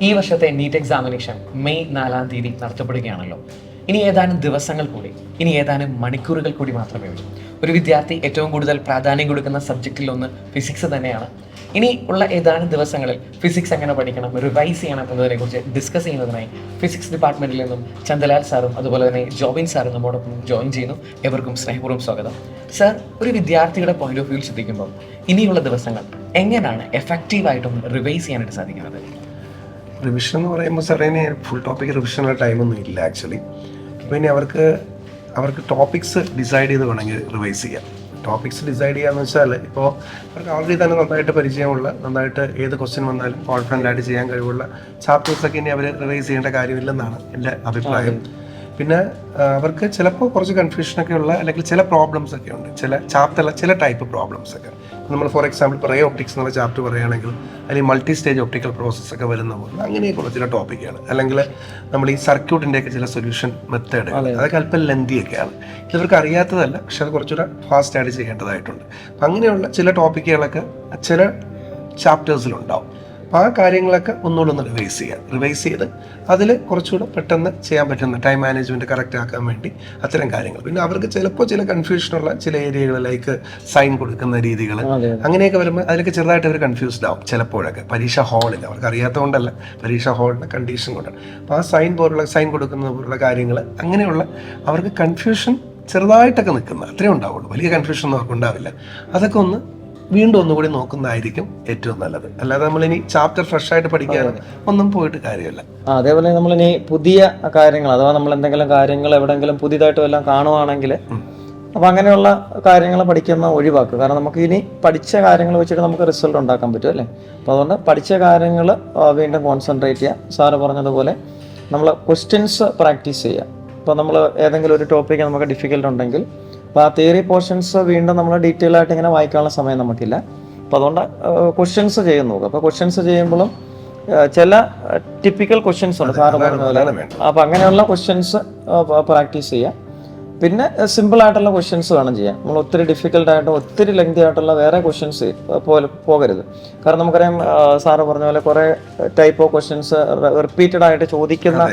ഈ വർഷത്തെ NEET examination May 4-ാം തീയതി നടത്തപ്പെടുകയാണല്ലോ. ഇനി ഏതാനും ദിവസങ്ങൾ കൂടി, ഇനി ഏതാനും മണിക്കൂറുകൾ കൂടി മാത്രമേ ഉള്ളൂ. ഒരു വിദ്യാർത്ഥി ഏറ്റവും കൂടുതൽ പ്രാധാന്യം കൊടുക്കുന്ന സബ്ജക്റ്റിൽ ഒന്ന് ഫിസിക്സ് തന്നെയാണ്. ഇനി ഉള്ള ഏതാനും ദിവസങ്ങളിൽ ഫിസിക്സ് എങ്ങനെ പഠിക്കണം, റിവൈസ് ചെയ്യണം എന്നതിനെക്കുറിച്ച് ഡിസ്കസ് ചെയ്യുന്നതിനായി ഫിസിക്സ് ഡിപ്പാർട്ട്മെന്റിൽ നിന്നും ചന്ദലാൽ സാറും അതുപോലെ തന്നെ ജോബിൻ സാറും നമ്മോടൊപ്പം ജോയിൻ ചെയ്യുന്നു. എവർക്കും സ്നേഹപൂർവ്വം സ്വാഗതം. സാർ, ഒരു വിദ്യാർത്ഥിയുടെ പോയിന്റ് ഓഫ് വ്യൂ ചിന്തിക്കുമ്പോൾ ഇനിയുള്ള ദിവസങ്ങൾ എങ്ങനെയാണ് എഫക്റ്റീവായിട്ടൊന്ന് റിവൈസ് ചെയ്യാനായിട്ട് സാധിക്കുന്നത്? റിവിഷൻ എന്ന് പറയുമ്പോൾ സാറേ ഫുൾ ടോപ്പിക് റിവിഷനുള്ള ടൈമൊന്നും ഇല്ല ആക്ച്വലി. പിന്നെ അവർക്ക് ടോപ്പിക്സ് ഡിസൈഡ് ചെയ്ത് വേണമെങ്കിൽ റിവൈസ് ചെയ്യാം. ടോപ്പിക്സ് ഡിസൈഡ് ചെയ്യാന്ന് വെച്ചാൽ ഇപ്പോൾ അവർക്ക് ഓൾറെഡി തന്നെ നന്നായിട്ട് പരിചയമുള്ള, നന്നായിട്ട് ഏത് ക്വസ്റ്റ്യൻ വന്നാലും കോൺഫിഡൻ്റ് ആയിട്ട് ചെയ്യാൻ കഴിവുള്ള ചാപ്റ്റേഴ്സൊക്കെ ഇനി അവർ റിവൈസ് ചെയ്യേണ്ട കാര്യമില്ലെന്നാണ് എൻ്റെ അഭിപ്രായം. പിന്നെ അവർക്ക് ചിലപ്പോൾ കുറച്ച് കൺഫ്യൂഷനൊക്കെ ഉള്ള, അല്ലെങ്കിൽ ചില പ്രോബ്ലംസ് ഒക്കെ ഉണ്ട്, ചില ടൈപ്പ് പ്രോബ്ലംസ് ഒക്കെ. നമ്മൾ ഫോർ എക്സാമ്പിൾ ഇപ്പോൾ റേ ഒപ്റ്റിക്സ് എന്നുള്ള ചാപ്റ്റർ പറയുകയാണെങ്കിൽ അല്ലെങ്കിൽ മൾട്ടി സ്റ്റേജ് ഒപ്റ്റിക്കൽ പ്രോസസ്സ് ഒക്കെ വരുന്ന പോലെ അങ്ങനെയൊക്കെയുള്ള ചില ടോപ്പിക്കുകൾ, അല്ലെങ്കിൽ നമ്മൾ ഈ സർക്യൂട്ടിൻ്റെയൊക്കെ ചില സൊല്യൂഷൻ മെത്തേഡ്, അതൊക്കെ അല്പം ലെന്തിയൊക്കെയാണ്. ഇവർക്ക് അറിയാത്തതല്ല, പക്ഷെ അത് കുറച്ചുകൂടെ ഫാസ്റ്റായിട്ട് ചെയ്യേണ്ടതായിട്ടുണ്ട്. അപ്പം അങ്ങനെയുള്ള ചില ടോപ്പിക്കുകളൊക്കെ ചില ചാപ്റ്റേഴ്സിലുണ്ടാവും. അപ്പോൾ ആ കാര്യങ്ങളൊക്കെ ഒന്നുകൂടെ ഒന്ന് റിവൈസ് ചെയ്ത് അതിൽ കുറച്ചുകൂടെ പെട്ടെന്ന് ചെയ്യാൻ പറ്റുന്ന ടൈം മാനേജ്മെൻറ്റ് കറക്റ്റ് ആക്കാൻ വേണ്ടി അത്തരം കാര്യങ്ങൾ. പിന്നെ അവർക്ക് ചിലപ്പോൾ ചില കൺഫ്യൂഷനുള്ള ചില ഏരിയകളിലേക്ക് സൈൻ കൊടുക്കുന്ന രീതികൾ, അങ്ങനെയൊക്കെ വരുമ്പോൾ അതിലൊക്കെ ചെറുതായിട്ട് അവർ കൺഫ്യൂസ്ഡ് ആവും ചിലപ്പോഴൊക്കെ. പരീക്ഷ ഹാളിൽ അവർക്ക് അറിയാത്തതുകൊണ്ടല്ല, പരീക്ഷ ഹാളിൻ്റെ കണ്ടീഷൻ കൊണ്ടാണ്. അപ്പോൾ ആ സൈൻ കൊടുക്കുന്ന പോലുള്ള കാര്യങ്ങൾ, അങ്ങനെയുള്ള അവർക്ക് കൺഫ്യൂഷൻ ചെറുതായിട്ടൊക്കെ നിൽക്കുന്നത് അത്രേ ഉണ്ടാവുള്ളൂ. വലിയ കൺഫ്യൂഷൻ ഒന്നും അവർക്ക് ഉണ്ടാവില്ല. അതൊക്കെ ഒന്ന് വീണ്ടും ഒന്നുകൂടി നോക്കുന്നതായിരിക്കും ഏറ്റവും നല്ലത്. അല്ലാതെ നമ്മളിനി ചാപ്റ്റർ ഫ്രഷ് ആയിട്ട് പഠിക്കാൻ ഒന്നും പോയിട്ട് കാര്യമില്ല. അതേപോലെ നമ്മളിനി പുതിയ കാര്യങ്ങൾ, അഥവാ നമ്മൾ എന്തെങ്കിലും കാര്യങ്ങൾ എവിടെയെങ്കിലും പുതിയതായിട്ട് വല്ലതും കാണുവാണെങ്കിൽ അപ്പം അങ്ങനെയുള്ള കാര്യങ്ങൾ പഠിക്കുന്ന ഒഴിവാക്കുക. കാരണം നമുക്ക് ഇനി പഠിച്ച കാര്യങ്ങൾ വെച്ചിട്ട് നമുക്ക് റിസൾട്ട് ഉണ്ടാക്കാൻ പറ്റും അല്ലേ. അപ്പോൾ അതുകൊണ്ട് പഠിച്ച കാര്യങ്ങൾ വീണ്ടും കോൺസെൻട്രേറ്റ് ചെയ്യുക. സാറ് പറഞ്ഞതുപോലെ നമ്മൾ ക്വസ്റ്റ്യൻസ് പ്രാക്ടീസ് ചെയ്യുക. ഇപ്പോൾ നമ്മൾ ഏതെങ്കിലും ഒരു ടോപ്പിക്ക് നമുക്ക് ഡിഫിക്കൽട്ട് ഉണ്ടെങ്കിൽ അപ്പോൾ ആ തിയറി പോർഷൻസ് വീണ്ടും നമ്മൾ ഡീറ്റെയിൽ ആയിട്ട് ഇങ്ങനെ വായിക്കാനുള്ള സമയം നമുക്കില്ല. അപ്പോൾ അതുകൊണ്ട് ക്വസ്റ്റ്യൻസ് ചെയ്യാൻ നോക്കുക. അപ്പോൾ ക്വസ്റ്റ്യൻസ് ചെയ്യുമ്പോഴും ചില ടിപ്പിക്കൽ ക്വസ്റ്റ്യൻസ് ഉണ്ട് സാറ് പറഞ്ഞ പോലെ. അപ്പോൾ അങ്ങനെയുള്ള ക്വസ്റ്റ്യൻസ് പ്രാക്ടീസ് ചെയ്യുക. പിന്നെ സിമ്പിൾ ആയിട്ടുള്ള ക്വസ്റ്റ്യൻസ് വേണം ചെയ്യാൻ. നമ്മൾ ഒത്തിരി ഡിഫിക്കൽട്ടായിട്ടും ഒത്തിരി ലെങ്തി ആയിട്ടുള്ള വേറെ ക്വസ്റ്റ്യൻസ് പോകരുത്. കാരണം നമുക്കറിയാം സാറ് പറഞ്ഞ പോലെ കുറേ ടൈപ്പ് ഓഫ് ക്വസ്റ്റ്യൻസ് റിപ്പീറ്റഡ് ആയിട്ട് ചോദിക്കുന്ന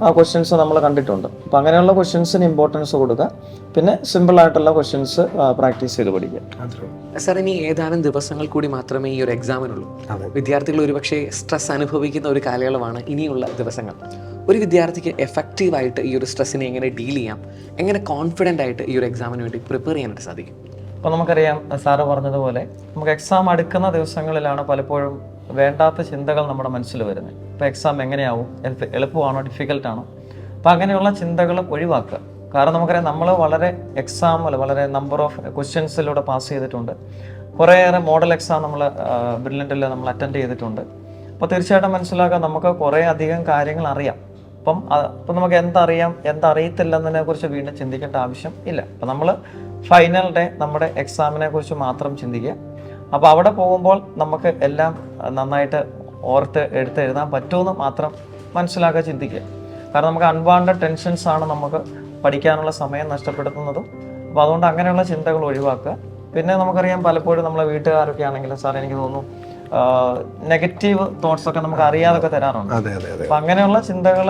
ആ ക്വസ്റ്റ്യൻസ് നമ്മൾ കണ്ടിട്ടുണ്ട്. അപ്പം അങ്ങനെയുള്ള ക്വസ്റ്റ്യൻസിന് ഇമ്പോർട്ടൻസ് കൊടുക്കുക. പിന്നെ സിമ്പിൾ ആയിട്ടുള്ള ക്വസ്റ്റ്യൻസ് പ്രാക്ടീസ് ചെയ്ത് പഠിക്കുക. സാർ, ഇനി ഏതാനും ദിവസങ്ങൾ കൂടി മാത്രമേ ഈ ഒരു എക്സാമിനുള്ളൂ. വിദ്യാർത്ഥികൾ ഒരുപക്ഷെ സ്ട്രെസ് അനുഭവിക്കുന്ന ഒരു കാലയളവാണ് ഇനിയുള്ള ദിവസങ്ങൾ. ഒരു വിദ്യാർത്ഥിക്ക് എഫക്റ്റീവായിട്ട് ഈ ഒരു സ്ട്രെസ്സിനെ എങ്ങനെ ഡീൽ ചെയ്യാം, എങ്ങനെ കോൺഫിഡൻ്റ് ആയിട്ട് ഈ ഒരു എക്സാമിന് വേണ്ടി പ്രിപ്പയർ ചെയ്യാനായിട്ട് സാധിക്കും? അപ്പോൾ നമുക്കറിയാം സാറ് പറഞ്ഞതുപോലെ നമുക്ക് എക്സാം അടുക്കുന്ന ദിവസങ്ങളിലാണ് പലപ്പോഴും വേണ്ടാത്ത ചിന്തകൾ നമ്മുടെ മനസ്സിൽ വരുന്നത്. ഇപ്പോൾ എക്സാം എങ്ങനെയാവും, എളുപ്പമാണോ ഡിഫിക്കൽട്ടാണോ, അപ്പോൾ അങ്ങനെയുള്ള ചിന്തകൾ ഒഴിവാക്കുക. കാരണം നമുക്കറിയാം നമ്മൾ എക്സാമിൽ വളരെ നമ്പർ ഓഫ് ക്വസ്റ്റ്യൻസിലൂടെ പാസ് ചെയ്തിട്ടുണ്ട്. കുറേയേറെ മോഡൽ എക്സാം നമ്മൾ ബ്രില്യൻറ്റിൽ നമ്മൾ അറ്റൻഡ് ചെയ്തിട്ടുണ്ട്. അപ്പോൾ തീർച്ചയായിട്ടും മനസ്സിലാക്കാൻ നമുക്ക് കുറേ അധികം കാര്യങ്ങൾ അറിയാം. അപ്പം നമുക്ക് എന്തറിയാം എന്തറിയത്തില്ലെന്നതിനെ കുറിച്ച് വീണ്ടും ചിന്തിക്കേണ്ട ആവശ്യം ഇല്ല. അപ്പം നമ്മൾ ഫൈനൽ ഡേ നമ്മുടെ എക്സാമിനെ കുറിച്ച് മാത്രം ചിന്തിക്കുക. അപ്പോൾ അവിടെ പോകുമ്പോൾ നമുക്ക് എല്ലാം നന്നായിട്ട് എടുത്തെഴുതാൻ പറ്റുമെന്ന് മാത്രം മനസ്സിലാക്കാൻ ചിന്തിക്കുക. കാരണം നമുക്ക് അൺവാണ്ടഡ് ടെൻഷൻസ് ആണ് നമുക്ക് പഠിക്കാനുള്ള സമയം നഷ്ടപ്പെടുത്തുന്നതും. അപ്പോൾ അതുകൊണ്ട് അങ്ങനെയുള്ള ചിന്തകൾ ഒഴിവാക്കുക. പിന്നെ നമുക്കറിയാം പലപ്പോഴും നമ്മളെ വീട്ടുകാരൊക്കെ ആണെങ്കിലും സാർ എനിക്ക് തോന്നുന്നു നെഗറ്റീവ് തോട്ട്സ് ഒക്കെ നമുക്ക് അറിയാതൊക്കെ തരാറുണ്ട്. അപ്പം അങ്ങനെയുള്ള ചിന്തകൾ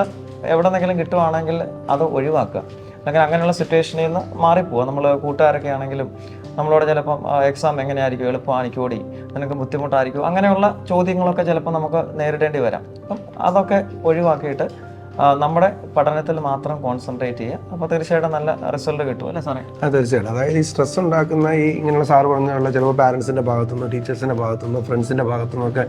എവിടെന്നെങ്കിലും കിട്ടുവാണെങ്കിൽ അത് ഒഴിവാക്കുക. അല്ലെങ്കിൽ അങ്ങനെയുള്ള സിറ്റുവേഷനിൽ നിന്ന് മാറിപ്പോവുക. നമ്മൾ കൂട്ടുകാരൊക്കെ ആണെങ്കിലും നമ്മളോട് ചിലപ്പം എക്സാം എങ്ങനെയായിരിക്കും, എളുപ്പമായിരിക്കോടി, നിനക്ക് ബുദ്ധിമുട്ടായിരിക്കും, അങ്ങനെയുള്ള ചോദ്യങ്ങളൊക്കെ ചിലപ്പോൾ നമുക്ക് നേരിടേണ്ടി വരാം. അപ്പം അതൊക്കെ ഒഴിവാക്കിയിട്ട് നമ്മുടെ പഠനത്തിൽ മാത്രം കോൺസെൻട്രേറ്റ് ചെയ്യുക. അപ്പോൾ തീർച്ചയായിട്ടും നല്ല റിസൾട്ട് കിട്ടും അല്ലേ സാറേ? തീർച്ചയായിട്ടും. അതായത് ഈ സ്ട്രെസ് ഉണ്ടാക്കുന്ന ഇങ്ങനെയുള്ള സാറ് പറഞ്ഞുള്ള ചിലപ്പോൾ പാരൻസിൻ്റെ ഭാഗത്തുനിന്നോ ടീച്ചേഴ്സിൻ്റെ ഭാഗത്തുനിന്നോ ഫ്രണ്ട്സിൻ്റെ ഭാഗത്തുനിന്നൊക്കെ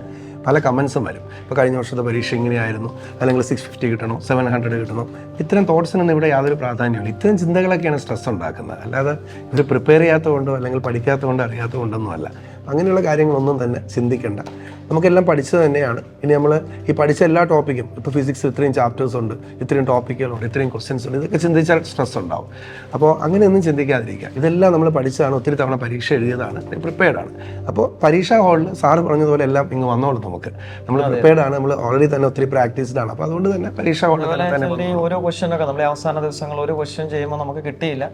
പല കമൻസും വരും. ഇപ്പോൾ കഴിഞ്ഞ വർഷത്തെ പരീക്ഷ ഇങ്ങനെയായിരുന്നു, അല്ലെങ്കിൽ 650 കിട്ടണം, 700 കിട്ടണം, ഇത്തരം തോട്ട്സിനൊന്നും ഇവിടെ യാതൊരു പ്രാധാന്യമില്ല. ഇത്തരം ചിന്തകളൊക്കെയാണ് സ്ട്രെസ് ഉണ്ടാക്കുന്നത്. അല്ലാതെ ഇവർ പ്രിപ്പയർ ചെയ്യാത്തതുകൊണ്ടോ അല്ലെങ്കിൽ പഠിക്കാത്തതുകൊണ്ടോ അറിയാത്തതുകൊണ്ടൊന്നും അല്ല. അങ്ങനെയുള്ള കാര്യങ്ങളൊന്നും തന്നെ ചിന്തിക്കേണ്ട. നമുക്കെല്ലാം പഠിച്ചത് തന്നെയാണ്. ഇനി നമ്മൾ ഈ പഠിച്ച എല്ലാ ടോപ്പിക്കും, ഇപ്പോൾ ഫിസിക്സ് ഇത്രയും ചാപ്റ്റേഴ്സ് ഉണ്ട്, ഇത്രയും ടോപ്പിക്കുകളുണ്ട്, ഇത്രയും ക്വസ്റ്റ്യൻസ് ഉണ്ട്, ഇതൊക്കെ ചിന്തിച്ചാൽ സ്ട്രെസ് ഉണ്ടാവും. അപ്പോൾ അങ്ങനെയൊന്നും ചിന്തിക്കാതിരിക്കുക. ഇതെല്ലാം നമ്മൾ പഠിച്ചതാണ്, ഒത്തിരി തവണ പരീക്ഷ എഴുതിയതാണ്, പ്രിപ്പയർഡ് ആണ്. അപ്പോൾ പരീക്ഷാ ഹാളിൽ സാറ് പറഞ്ഞതുപോലെ എല്ലാം ഇങ്ങ് വന്നോളും. നമ്മൾ പ്രിപ്പയർഡ് ആണ്, നമ്മൾ ഓൾറെഡി തന്നെ ഒത്തിരി പ്രാക്ടീസ്ഡ് ആണ്. അപ്പോൾ അതുകൊണ്ട് തന്നെ പരീക്ഷാ ഹാളിൽ തന്നെ ഓരോ ക്വസ്റ്റ്യനൊക്കെ നമ്മൾ അവസാന ദിവസങ്ങൾ ഒരു ക്വസ്റ്റ്യൻ ചെയ്യുമ്പോൾ നമുക്ക് കിട്ടിയില്ല,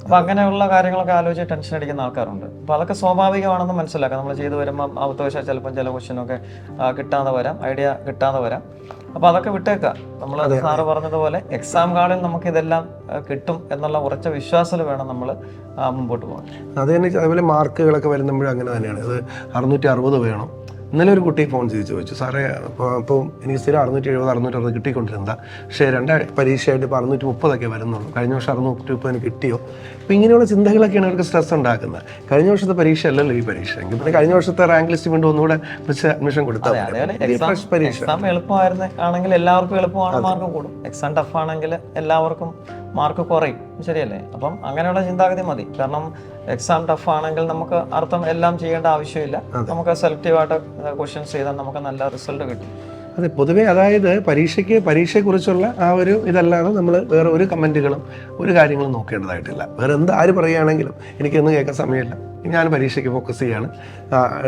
അപ്പോൾ അങ്ങനെയുള്ള കാര്യങ്ങളൊക്കെ ആലോചിച്ച് ടെൻഷൻ അടിക്കുന്ന ആൾക്കാരുണ്ട്. അപ്പോൾ അതൊക്കെ സ്വാഭാവികമാണെന്ന് മനസ്സിലാക്കാം. നമ്മൾ ചെയ്തു വരുമ്പോൾ അബദ്ധവശാൽ ചിലപ്പം ചില ക്വസ്റ്റ്യനൊക്കെ കിട്ടാതെ വരാം, ഐഡിയ കിട്ടാതെ വരാം. അപ്പോൾ അതൊക്കെ വിട്ടേക്കുക. നമ്മൾ സാറ് പറഞ്ഞതുപോലെ എക്സാം ഹാളിൽ നമുക്ക് ഇതെല്ലാം കിട്ടും എന്നുള്ള ഉറച്ച വിശ്വാസത്തിൽ വേണം നമ്മൾ മുമ്പോട്ട് പോകാൻ. അത് തന്നെ. അതേപോലെ മാർക്കുകളൊക്കെ വരുമ്പോഴും അങ്ങനെ തന്നെയാണ്. അത് 660 വേണം. ഇന്നലെ ഒരു കുട്ടി ഫോൺ ചെയ്ത് ചോദിച്ചു, സാറേ അപ്പോൾ എനിക്ക് സ്ഥിരം 670 660 കിട്ടിക്കൊണ്ടിരുന്നതാ, പക്ഷേ 2 പരീക്ഷയായിട്ട് ഇപ്പോൾ 630 വരുന്നുള്ളൂ. കഴിഞ്ഞ വർഷം 630 കിട്ടിയോ? അപ്പോൾ ഇങ്ങനെയുള്ള ചിന്തകളൊക്കെയാണ് അവർക്ക് സ്ട്രെസ് ഉണ്ടാക്കുന്നത്. കഴിഞ്ഞ വർഷത്തെ പരീക്ഷ അല്ലല്ലോ ഈ പരീക്ഷ. എങ്കിൽ പിന്നെ കഴിഞ്ഞ വർഷത്തെ റാങ്ക് ലിസ്റ്റ് വീണ്ടും ഒന്നുകൂടെ വെച്ച് അഡ്മിഷൻ കൊടുത്താൽ പരീക്ഷ എക്സാം എളുപ്പമായിരുന്നു ആണെങ്കിൽ എല്ലാവർക്കും എളുപ്പമാണ്, മാർക്ക് കൂടും. എക്സാം ടഫ് ആണെങ്കിൽ എല്ലാവർക്കും മാർക്ക് കുറയും. ശരിയല്ലേ? അപ്പം അങ്ങനെയുള്ള ചിന്താഗതി മതി. കാരണം എക്സാം ടഫ് ആണെങ്കിൽ നമുക്ക് അർത്ഥം എല്ലാം ചെയ്യേണ്ട ആവശ്യമില്ല. നമുക്ക് സെലക്റ്റീവായിട്ട് ക്വസ്റ്റ്യൻസ് ചെയ്താൽ നമുക്ക് നല്ല റിസൾട്ട് കിട്ടും. അതെ, പൊതുവേ അതായത് പരീക്ഷയെക്കുറിച്ചുള്ള ആ ഒരു ഇതല്ലാതെ നമ്മൾ വേറെ ഒരു കമൻറ്റുകളും ഒരു കാര്യങ്ങളും നോക്കേണ്ടതായിട്ടില്ല. വേറെ ആര് പറയുകയാണെങ്കിലും എനിക്കൊന്നും കേൾക്കാൻ സമയമില്ല, ഞാൻ പരീക്ഷയ്ക്ക് ഫോക്കസ് ചെയ്യാണ്,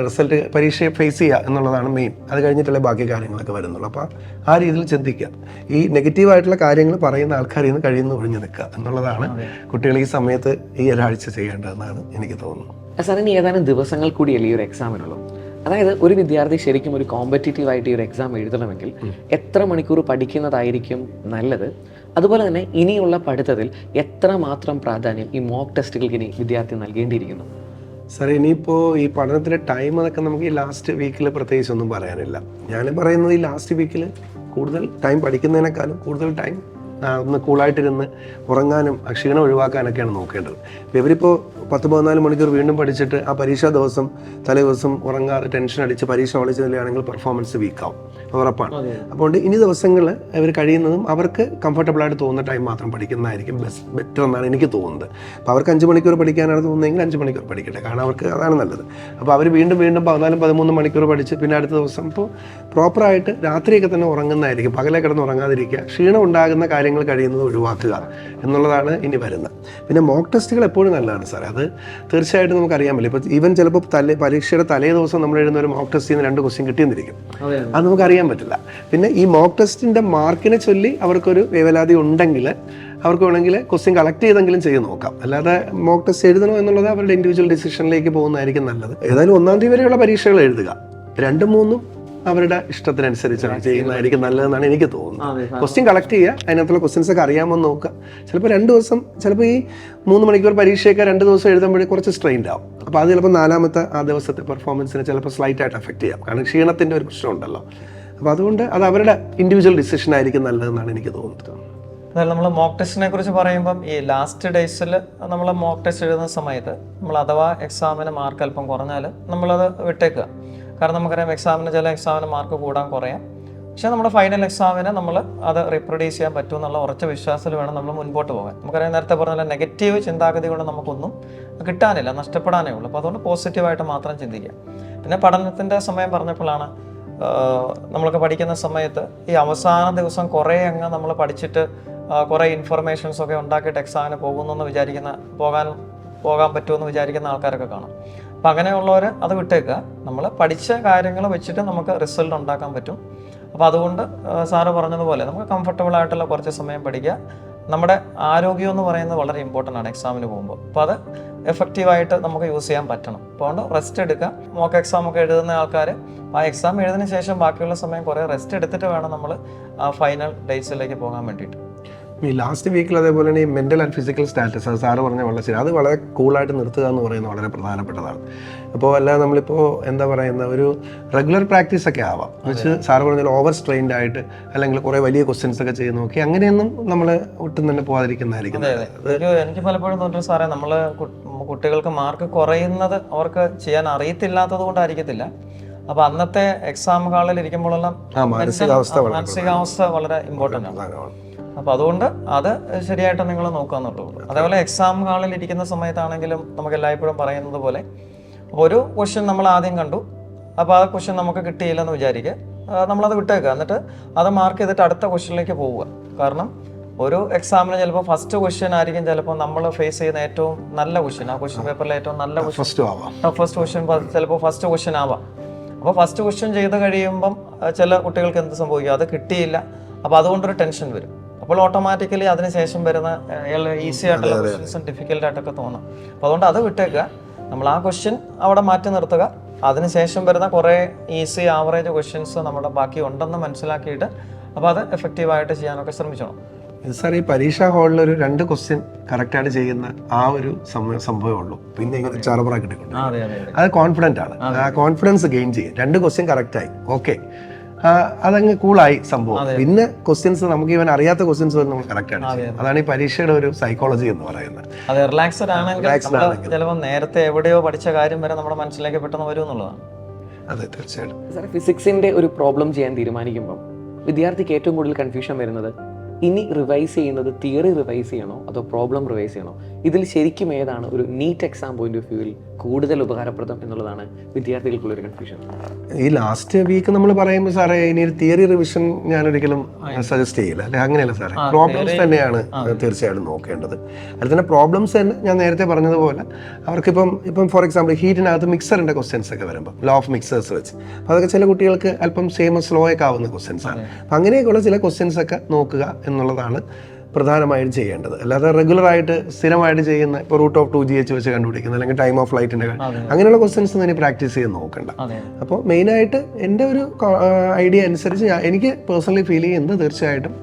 റിസൾട്ട് പരീക്ഷയെ ഫേസ് ചെയ്യുക എന്നുള്ളതാണ് മെയിൻ. അത് കഴിഞ്ഞിട്ടല്ലേ ബാക്കി കാര്യങ്ങളൊക്കെ വരുന്നുള്ളൂ. അപ്പോൾ ആ രീതിയിൽ ചിന്തിക്കുക. ഈ നെഗറ്റീവായിട്ടുള്ള കാര്യങ്ങൾ പറയുന്ന ആൾക്കാരിൽ നിന്ന് കഴിയുന്ന ഒഴിഞ്ഞു നിൽക്കുക എന്നുള്ളതാണ് കുട്ടികൾ ഈ സമയത്ത് ഈ ഒരാഴ്ച ചെയ്യേണ്ടതെന്നാണ് എനിക്ക് തോന്നുന്നത്. സാർ, ഇനി ഏതാനും ദിവസങ്ങൾ കൂടിയല്ലേ ഈ ഒരു എക്സാമിനുള്ളൂ. അതായത് ഒരു വിദ്യാർത്ഥി ശരിക്കും ഒരു കോമ്പറ്റീറ്റീവ് ആയിട്ട് ഈ ഒരു എക്സാം എഴുതണമെങ്കിൽ എത്ര മണിക്കൂർ പഠിക്കുന്നതായിരിക്കും നല്ലത്? അതുപോലെ തന്നെ ഇനിയുള്ള പഠിത്തത്തിൽ എത്രമാത്രം പ്രാധാന്യം ഈ മോക്ക് ടെസ്റ്റുകൾക്ക് ഇനി വിദ്യാർത്ഥി നൽകേണ്ടിയിരിക്കുന്നു? സാർ, ഇനിയിപ്പോൾ ഈ പഠനത്തിൻ്റെ ടൈം അതൊക്കെ നമുക്ക് ഈ ലാസ്റ്റ് വീക്കിൽ പ്രത്യേകിച്ചൊന്നും പറയാനില്ല. ഞാൻ പറയുന്നത് ഈ ലാസ്റ്റ് വീക്കിൽ കൂടുതൽ ടൈം പഠിക്കുന്നതിനേക്കാളും കൂടുതൽ ടൈം ഒന്ന് കൂളായിട്ടിരുന്ന് ഉറങ്ങാനും ക്ഷീണം ഒഴിവാക്കാനൊക്കെയാണ് നോക്കേണ്ടത്. ഇപ്പോൾ ഇവരിപ്പോൾ 10-14 മണിക്കൂർ വീണ്ടും പഠിച്ചിട്ട് ആ പരീക്ഷാ ദിവസം തലേ ദിവസം ഉറങ്ങാതെ ടെൻഷൻ അടിച്ച് പരീക്ഷ ഒളിച്ചില്ലാണെങ്കിൽ പെർഫോമൻസ് വീക്കാവും, ഉറപ്പാണ്. അതുകൊണ്ട് ഇനി ദിവസങ്ങൾ ഇവർ കഴിയുന്നതും അവർക്ക് കംഫർട്ടബിളായിട്ട് തോന്നുന്ന ടൈം മാത്രം പഠിക്കുന്നതായിരിക്കും ബെറ്റർ എന്നാണ് എനിക്ക് തോന്നുന്നത്. അപ്പോൾ അവർക്ക് 5 മണിക്കൂർ പഠിക്കാനാണ് തോന്നുന്നതെങ്കിൽ 5 മണിക്കൂർ പഠിക്കട്ടെ, കാരണം അവർക്ക് അതാണ് നല്ലത്. അപ്പോൾ അവർ വീണ്ടും 14-13 മണിക്കൂർ പഠിച്ച് പിന്നെ അടുത്ത ദിവസം ഇപ്പോൾ പ്രോപ്പറായിട്ട് രാത്രിയൊക്കെ തന്നെ ഉറങ്ങുന്നതായിരിക്കും. പകലെ കിടന്ന് ഉറങ്ങാതിരിക്കുക, ക്ഷീണം ഉണ്ടാകുന്ന കാര്യങ്ങൾ കഴിയുന്നത് ഒഴിവാക്കുക എന്നുള്ളതാണ് ഇനി വരുന്നത്. പിന്നെ മോക്ക് ടെസ്റ്റുകൾ എപ്പോഴും നല്ലതാണ് സാറേ. അത് തീർച്ചയായിട്ടും നമുക്കറിയാൻ പറ്റില്ല. ഇപ്പോൾ ഈവൻ ചിലപ്പോൾ പരീക്ഷയുടെ തലേ ദിവസം നമ്മൾ എഴുതുന്ന ഒരു മോക്ക് ടെസ്റ്റിൽ നിന്ന് 2 ക്വസ്റ്റ്യൻ കിട്ടിയെന്നിരിക്കും. അത് നമുക്കറിയാൻ പറ്റില്ല. പിന്നെ ഈ മോക്ക് ടെസ്റ്റിൻ്റെ മാർക്കിനെ ചൊല്ലി അവർക്കൊരു വേവലാതി ഉണ്ടെങ്കിൽ അവർക്ക് വേണമെങ്കിൽ ക്വസ്റ്റ്യൻ കളക്ട് ചെയ്തെങ്കിലും ചെയ്ത് നോക്കാം. അല്ലാതെ മോക്ക് ടെസ്റ്റ് എഴുതണോ എന്നുള്ളത് അവരുടെ ഇൻഡിവിജ്വൽ ഡിസിഷനിലേക്ക് പോകുന്നതായിരിക്കും നല്ലത്. ഏതായാലും 1-ാം തീയതി വരെയുള്ള പരീക്ഷകൾ എഴുതുക. 2-3 അവരുടെ ഇഷ്ടത്തിനനുസരിച്ചാണ് ചെയ്യുന്നതായിരിക്കും നല്ലതെന്നാണ് എനിക്ക് തോന്നുന്നത്. ക്വസ്റ്റ്യൻ കളക്ട് ചെയ്യുക, അതിനകത്തുള്ള ക്വസ്റ്റ്യൻസ് ഒക്കെ അറിയാമെന്ന് നോക്കുക. ചിലപ്പോൾ 2 ദിവസം, ചിലപ്പോൾ ഈ 3 മണിക്കൂർ പരീക്ഷയൊക്കെ 2 ദിവസം എഴുതുമ്പോഴേ കുറച്ച് സ്ട്രെയിൻഡ് ആവും. അപ്പോൾ അത് ചിലപ്പോൾ 4-ാമത്തെ ആ ദിവസത്തെ പെർഫോമൻസിനെ ചിലപ്പോൾ സ്ലൈറ്റായിട്ട് അഫക്റ്റ് ചെയ്യാം, കാരണം ക്ഷീണത്തിൻ്റെ ഒരു പ്രശ്നമുണ്ടല്ലോ. അപ്പോൾ അതുകൊണ്ട് അത് അവരുടെ ഇൻഡിവിജ്വൽ ഡിസിഷൻ ആയിരിക്കും നല്ലതെന്നാണ് എനിക്ക് തോന്നുന്നത്. അതായത് നമ്മൾ മോക്ക് ടെസ്റ്റിനെ കുറിച്ച് പറയുമ്പം ഈ ലാസ്റ്റ് ഡേയ്സിൽ നമ്മൾ മോക്ക് ടെസ്റ്റ് എഴുതുന്ന സമയത്ത് നമ്മൾ അഥവാ എക്സാമിന് മാർക്ക് അല്പം കുറഞ്ഞാൽ നമ്മളത് വിട്ടേക്കുക. കാരണം നമുക്കറിയാം ചില എക്സാമിന് മാർക്ക് കൂടാൻ കുറയാം. പക്ഷേ നമ്മുടെ ഫൈനൽ എക്സാമിന് നമ്മൾ അത് റീപ്രൊഡ്യൂസ് ചെയ്യാൻ പറ്റും എന്നുള്ള ഉറച്ച വിശ്വാസത്തിൽ വേണം നമ്മൾ മുൻപോട്ട് പോകാൻ. നമുക്കറിയാം നേരത്തെ പറഞ്ഞാൽ നെഗറ്റീവ് ചിന്താഗതി കൊണ്ട് നമുക്കൊന്നും കിട്ടാനില്ല, നഷ്ടപ്പെടാനേ ഉള്ളൂ. അപ്പോൾ അതുകൊണ്ട് പോസിറ്റീവായിട്ട് മാത്രം ചിന്തിക്കുക. പിന്നെ പഠനത്തിൻ്റെ സമയം പറഞ്ഞപ്പോഴാണ് നമ്മളൊക്കെ പഠിക്കുന്ന സമയത്ത് ഈ അവസാന ദിവസം കുറേ അങ്ങ് നമ്മൾ പഠിച്ചിട്ട് കുറേ ഇൻഫർമേഷൻസൊക്കെ ഉണ്ടാക്കിയിട്ട് എക്സാമിന് പോകാൻ പറ്റുമെന്ന് വിചാരിക്കുന്ന ആൾക്കാരൊക്കെ കാണും. അപ്പം അങ്ങനെയുള്ളവർ അത് വിട്ടേക്കുക. നമ്മൾ പഠിച്ച കാര്യങ്ങൾ വെച്ചിട്ട് നമുക്ക് റിസൾട്ട് ഉണ്ടാക്കാൻ പറ്റും. അപ്പോൾ അതുകൊണ്ട് സാറ് പറഞ്ഞതുപോലെ നമുക്ക് കംഫർട്ടബിൾ ആയിട്ടുള്ള കുറച്ച് സമയം പഠിക്കുക. നമ്മുടെ ആരോഗ്യം എന്ന് പറയുന്നത് വളരെ ഇമ്പോർട്ടൻ്റ് ആണ് എക്സാമിന് പോകുമ്പോൾ. അപ്പോൾ അത് എഫക്റ്റീവായിട്ട് നമുക്ക് യൂസ് ചെയ്യാൻ പറ്റണം. അപ്പോൾ അതുകൊണ്ട് റെസ്റ്റ് എടുക്കുക. മോക്ക് എക്സാം ഒക്കെ എഴുതുന്ന ആൾക്കാർ ആ എക്സാം എഴുതിന് ശേഷം ബാക്കിയുള്ള സമയം കുറേ റെസ്റ്റ് എടുത്തിട്ട് വേണം നമ്മൾ ആ ഫൈനൽ ഡേയ്സിലേക്ക് പോകാൻ വേണ്ടിയിട്ട്. ഈ ലാസ്റ്റ് വീക്കിൽ അതേപോലെ തന്നെ ഈ മെൻ്റൽ ആൻഡ് ഫിസിക്കൽ സ്റ്റാറ്റസ്, അത് സാറ് പറഞ്ഞ വളരെ ശരി, അത് വളരെ കൂളായിട്ട് നിർത്തുക എന്ന് പറയുന്നത് വളരെ പ്രധാനപ്പെട്ടതാണ്. അപ്പോൾ അല്ലാതെ നമ്മളിപ്പോൾ എന്താ പറയുന്ന ഒരു റെഗുലർ പ്രാക്ടീസ് ഒക്കെ ആവാം, എന്നുവെച്ച് സാറ് പറഞ്ഞാൽ ഓവർ സ്ട്രെയിൻഡ് ആയിട്ട് അല്ലെങ്കിൽ കുറേ വലിയ ക്വസ്റ്റ്യൻസ് ഒക്കെ ചെയ്ത് നോക്കി അങ്ങനെയൊന്നും നമ്മൾ ഒട്ടും തന്നെ പോകാതിരിക്കുന്നതായിരിക്കും. എനിക്ക് പലപ്പോഴും തോന്നുന്നു സാറേ, നമ്മൾ കുട്ടികൾക്ക് മാർക്ക് കുറയുന്നത് അവർക്ക് ചെയ്യാൻ അറിയത്തില്ലാത്തത് കൊണ്ടായിരിക്കത്തില്ല. അപ്പോൾ അന്നത്തെ എക്സാം ഹാളിൽ ഇരിക്കുമ്പോഴെല്ലാം മാനസികാവസ്ഥ വളരെ ഇമ്പോർട്ടൻ്റ് ആണ്. അപ്പോൾ അതുകൊണ്ട് അത് ശരിയായിട്ട് നിങ്ങൾ നോക്കാന്നുള്ളൂ. അതേപോലെ എക്സാം ഹാളിൽ ഇരിക്കുന്ന സമയത്താണെങ്കിലും നമുക്ക് എല്ലായ്പ്പോഴും പറയുന്നത് പോലെ ഒരു ക്വസ്റ്റ്യൻ നമ്മൾ ആദ്യം കണ്ടു, അപ്പോൾ ആ ക്വസ്റ്റ്യൻ നമുക്ക് കിട്ടിയില്ലെന്ന് വിചാരിക്കുക, നമ്മളത് വിട്ടേക്കുക. എന്നിട്ട് അത് മാർക്ക് ചെയ്തിട്ട് അടുത്ത ക്വസ്റ്റ്യനിലേക്ക് പോവുക. കാരണം ഒരു എക്സാമിന് ചിലപ്പോൾ ഫസ്റ്റ് ക്വസ്റ്റ്യൻ ആയിരിക്കും ചിലപ്പോൾ നമ്മൾ ഫേസ് ചെയ്യുന്ന ഏറ്റവും നല്ല ക്വസ്റ്റ്യൻ, ആ ക്വസ്റ്റ്യൻ പേപ്പറിലെ ഏറ്റവും നല്ല ഫസ്റ്റ് ക്വസ്റ്റ്യൻ ചിലപ്പോൾ ഫസ്റ്റ് ക്വസ്റ്റ്യൻ ആവാം. അപ്പോൾ ഫസ്റ്റ് ക്വസ്റ്റ്യൻ ചെയ്ത് കഴിയുമ്പം ചില കുട്ടികൾക്ക് എന്ത് സംഭവിക്കും, അത് കിട്ടിയില്ല. അപ്പോൾ അതുകൊണ്ടൊരു ടെൻഷൻ വരും. അപ്പോൾ അപ്പോൾ ഓട്ടോമാറ്റിക്കലി അതിനുശേഷം വരുന്ന ഈസി ആയിട്ടുള്ള ക്വസ്റ്റ്യൻസും ഡിഫിക്കൽട്ട് ആയിട്ടൊക്കെ തോന്നാം. അപ്പോൾ അതുകൊണ്ട് അത് വിട്ടേക്കുക, നമ്മൾ ആ ക്വസ്റ്റ്യൻ അവിടെ മാറ്റി നിർത്തുക. അതിനുശേഷം വരുന്ന കുറേ ഈസി ആവറേജ് ക്വസ്റ്റ്യൻസ് നമ്മുടെ ബാക്കി ഉണ്ടെന്ന് മനസ്സിലാക്കിയിട്ട് അപ്പോൾ അത് എഫക്റ്റീവായിട്ട് ചെയ്യാനൊക്കെ ശ്രമിച്ചോണം. സാർ, ഈ പരീക്ഷാ ഹാളിൽ ഒരു 2 ക്വസ്റ്റ്യൻ കറക്റ്റായിട്ട് ചെയ്യുന്ന ആ ഒരു സംഭവമേ ഉള്ളൂ. പിന്നെ ഇങ്ങനെ ചറപറ കിട്ടിക്കൊണ്ട് അത് കോൺഫിഡൻ്റ് ആണ്. ആ കോൺഫിഡൻസ് ഗെയിൻ ചെയ്യും. 2 ക്വസ്റ്റ്യൻ കറക്റ്റായി, ഓക്കെ, അതങ്ങ് കൂളായി സംഭവം. പിന്നെ ക്വസ്റ്റ്യൻസ് നമുക്ക് ഇവൻ അറിയാത്ത ക്വസ്റ്റ്യൻസ് വരെ നമ്മൾ കറക്റ്റാണ്. അതാണ് ഈ പരീക്ഷയുടെ ഒരു സൈക്കോളജി എന്ന് പറയുന്നത്. അതെ, റിലാക്സ്ഡ് ആണെങ്കിൽ ചിലപ്പോൾ നേരത്തെ എവിടെയോ പഠിച്ച കാര്യം വരെ നമ്മുടെ മനസ്സിലേക്ക് പെട്ടെന്ന് വരും എന്നുള്ളതാണ്. അതെ, തീർച്ചയായിട്ടും. സാർ, ഫിസിക്സിന്റെ ഒരു പ്രോബ്ലം ചെയ്യാൻ തീരുമാനിക്കുമ്പോൾ വിദ്യാർത്ഥിക്ക് ഏറ്റവും കൂടുതൽ കൺഫ്യൂഷൻ വരുന്നത് ഇനി റിവൈസ് ചെയ്യുന്നത് തിയറി റിവൈസ് ചെയ്യണോ അതോ പ്രോബ്ലം റിവൈസ് ചെയ്യണോ, ഇതിൽ ശരിക്കും ഏതാണ് ഒരു നീറ്റ് എക്സാം പോയിന്റ് ഓഫ് വ്യൂവിൽ കൂടുതൽ ഉപകാരപ്രദം എന്നുള്ളതാണ് വിദ്യാർത്ഥികൾക്കുള്ളൊരു കൺഫ്യൂഷൻ. ഈ ലാസ്റ്റ് വീക്ക് നമ്മൾ പറയുമ്പോൾ സാറേ ഇനി ഒരു തിയറി റിവിഷൻ ഞാൻ ഒരിക്കലും സജസ്റ്റ് ചെയ്യില്ല, അല്ലെ? അങ്ങനെയല്ല സാറേ, പ്രോബ്ലംസ് തന്നെയാണ് തീർച്ചയായിട്ടും നോക്കേണ്ടത്. അതിൽ തന്നെ പ്രോബ്ലംസ് തന്നെ ഞാൻ നേരത്തെ പറഞ്ഞതുപോലെ അവർക്കിപ്പം ഫോർ എക്സാമ്പിൾ ഹീറ്റിനകത്ത് മിക്സറിന്റെ ക്വസ്റ്റ്യൻസ് ഒക്കെ വരുമ്പോൾ ലോ ഓഫ് മിക്സേഴ്സ് വെച്ച് അപ്പോൾ അതൊക്കെ ചില കുട്ടികൾക്ക് അല്പം സെയിം സ്ലോ ഒക്കെ ആവുന്ന ക്വസ്റ്റ്യൻസ് ആണ്. അപ്പം അങ്ങനെയൊക്കെയുള്ള ചില ക്വസ്റ്റ്യൻസ് ഒക്കെ നോക്കുക എന്നുള്ളതാണ് പ്രധാനമായും ചെയ്യേണ്ടത്. അല്ലാതെ റെഗുലറായിട്ട് സ്ഥിരമായിട്ട് ചെയ്യുന്ന ഇപ്പോൾ റൂട്ട് ഓഫ് 2GH വെച്ച് കണ്ടുപിടിക്കുന്നത് അല്ലെങ്കിൽ ടൈം ഓഫ് ഫ്ലൈറ്റിൻ്റെ അങ്ങനെയുള്ള ക്വസ്റ്റ്യൻസ് ഒന്നും ഇനി പ്രാക്ടീസ് ചെയ്ത് നോക്കണ്ട. അപ്പോൾ മെയിനായിട്ട് എൻ്റെ ഒരു ഐഡിയ അനുസരിച്ച് എനിക്ക് പേഴ്സണലി ഫീൽ ചെയ്യുന്നത് തീർച്ചയായിട്ടും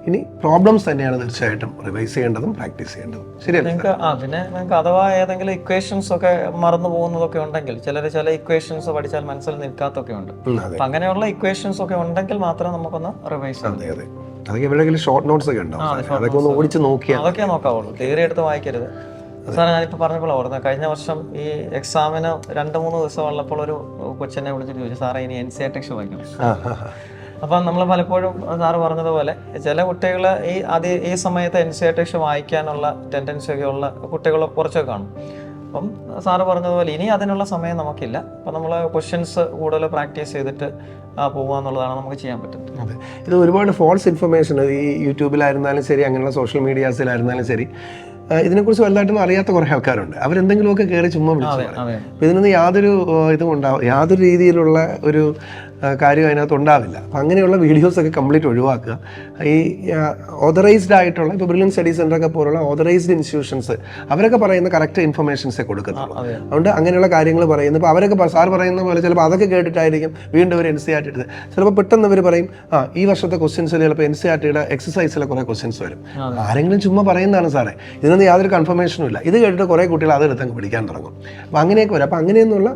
ഇനി പ്രോബ്ലംസ് തന്നെയാണ് തീർച്ചയായിട്ടും റിവൈസ് ചെയ്യേണ്ടതും പ്രാക്ടീസ് ചെയ്യേണ്ടതും. ശരിയല്ലേ? പിന്നെ നിങ്ങൾക്ക് അഥവാ ഏതെങ്കിലും ഇക്വേഷൻസ് ഒക്കെ മറന്നു പോകുന്നതൊക്കെ ഉണ്ടെങ്കിൽ ചില ഇക്വേഷൻസ് പഠിച്ചാൽ മനസ്സിൽ നിൽക്കാത്തൊക്കെ ഉണ്ട്. അപ്പം അങ്ങനെയുള്ള ഇക്വേഷൻസ് ഒക്കെ ഉണ്ടെങ്കിൽ മാത്രം നമുക്കൊന്ന് റിവൈസ് ചെയ്യാം. അതെ അതെ, അതൊക്കെ എവിടെയെങ്കിലും ഷോർട്ട് നോട്ട്സ് ഒക്കെ ഉണ്ടാവും, അതൊക്കെ ഒന്ന് ഓടിച്ച് നോക്കിയാൽ അതൊക്കെ നോക്കാവുള്ളൂ. തിയറി എടുത്ത് വായിക്കരുത്. സാർ, ഞാനിപ്പോൾ പറഞ്ഞപ്പോൾ ഓർക്കുന്നത് കഴിഞ്ഞ വർഷം ഈ എക്സാമിന് 2-3 ദിവസം ഉള്ളപ്പോൾ ഒരു കൊച്ചിനെ വിളിച്ചിട്ട് ചോദിച്ചു, സാറേ ഇനി NCERT ടെക്സ്റ്റ് വായിക്കണം. അപ്പം നമ്മൾ പലപ്പോഴും സാറ് പറഞ്ഞതുപോലെ ചില കുട്ടികൾ ഈ സമയത്ത് NCERT ടെക്സ്റ്റ് വായിക്കാനുള്ള ടെൻഡൻസി ഒക്കെ ഉള്ള കുട്ടികൾ കുറച്ചൊക്കെ കാണും. അപ്പം സാറ് പറഞ്ഞതുപോലെ ഇനി അതിനുള്ള സമയം നമുക്കില്ല. അപ്പം നമ്മൾ ക്വസ്റ്റ്യൻസ് കൂടുതൽ പ്രാക്ടീസ് ചെയ്തിട്ട് പോകുക എന്നുള്ളതാണ് നമുക്ക് ചെയ്യാൻ പറ്റുന്നത്. അതെ, ഇത് ഒരുപാട് ഫോൾസ് ഇൻഫർമേഷൻ ഈ യൂട്യൂബിലായിരുന്നാലും ശരി, അങ്ങനെയുള്ള സോഷ്യൽ മീഡിയാസിലായിരുന്നാലും ശരി, ഇതിനെക്കുറിച്ച് വലുതായിട്ടൊന്നും അറിയാത്ത കുറേ ആൾക്കാരുണ്ട്. അവരെന്തെങ്കിലുമൊക്കെ കയറി ചുമ്മാ വിളിച്ചു പറയും. അപ്പോൾ ഇതിനൊന്നും യാതൊരു ഇതും യാതൊരു രീതിയിലുള്ള ഒരു കാര്യം അതിനകത്ത് ഉണ്ടാവില്ല. അപ്പം അങ്ങനെയുള്ള വീഡിയോസൊക്കെ കംപ്ലീറ്റ് ഒഴിവാക്കുക. ഈ ഓതറൈസ്ഡ് ആയിട്ടുള്ള ഇപ്പോൾ ബ്രില്യൻ സ്റ്റഡി സെൻ്ററൊക്കെ പോലുള്ള ഓതറൈസ്ഡ് ഇൻസ്റ്റിറ്റ്യൂഷൻസ് അവരൊക്കെ പറയുന്ന കറക്റ്റ് ഇൻഫർമേഷൻസേ കൊടുക്കുന്നുള്ളൂ. അതുകൊണ്ട് അങ്ങനെയുള്ള കാര്യങ്ങൾ പറയുന്നത് ഇപ്പോൾ അവരൊക്കെ സാർ പറയുന്ന പോലെ ചിലപ്പോൾ അതൊക്കെ കേട്ടിട്ടായിരിക്കും വീണ്ടും ഒരു NCERT എടുത്ത് ചിലപ്പോൾ പെട്ടെന്ന് അവർ പറയും ഈ വർഷത്തെ ക്വസ്റ്റ്യൻസിൽ ചിലപ്പോൾ NCERTയുടെ എക്സസൈസിലെ കുറേ ക്വസ്റ്റ്യൻസ് വരും. ആരെങ്കിലും ചുമ്മാ പറയുന്നതാണ് സാറേ, ഇതിനൊന്നും യാതൊരു കൺഫർമേഷനും ഇല്ല. ഇത് കേട്ടിട്ട് കുറേ കുട്ടികൾ അതെടുത്തങ്ങ് പഠിക്കാൻ തുടങ്ങും. അപ്പോൾ അങ്ങനെയൊക്കെ വരും. അപ്പോൾ അങ്ങനെയൊന്നുള്ള